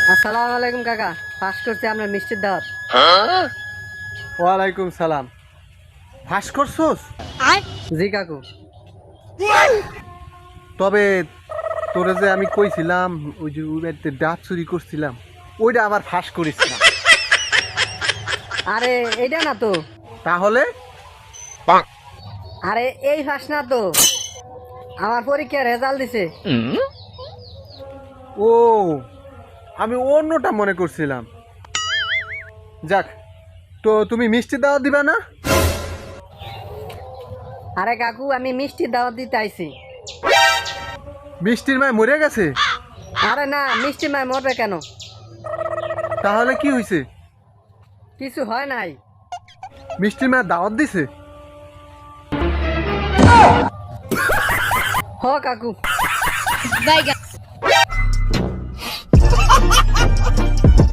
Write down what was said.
আসসালামু আলাইকুম কাকা, পাস করছি আপনার মিষ্টির দাওয়াত। ওয়ালাইকুম সালাম। ফাঁস করছোস? জি কাকু। তবে তোরে যে আমি কইছিলাম ওই যে ওই বাড়িতে ডাব চুরি করছিলাম, ওইটা আবার ফাঁস করিস না। আরে এইটা না তো, তাহলে আরে এই ফাঁস না তো, আমার পরীক্ষার রেজাল্ট দিছে। ও, আমি অন্যটা মনে করছিলাম। যাক, তো তুমি মিষ্টি দাওয়াত দিবা না? আরে কাকু, আমি মিষ্টির দাওয়াত দিতে আইছি। মিষ্টির মায় মরে গেছে? আরে না, মিষ্টি মায় মরবে কেন? তাহলে কি হয়েছে? কিছু হয় নাই। মিষ্টির মায় দাওয়াত দিছে? হ কাকু।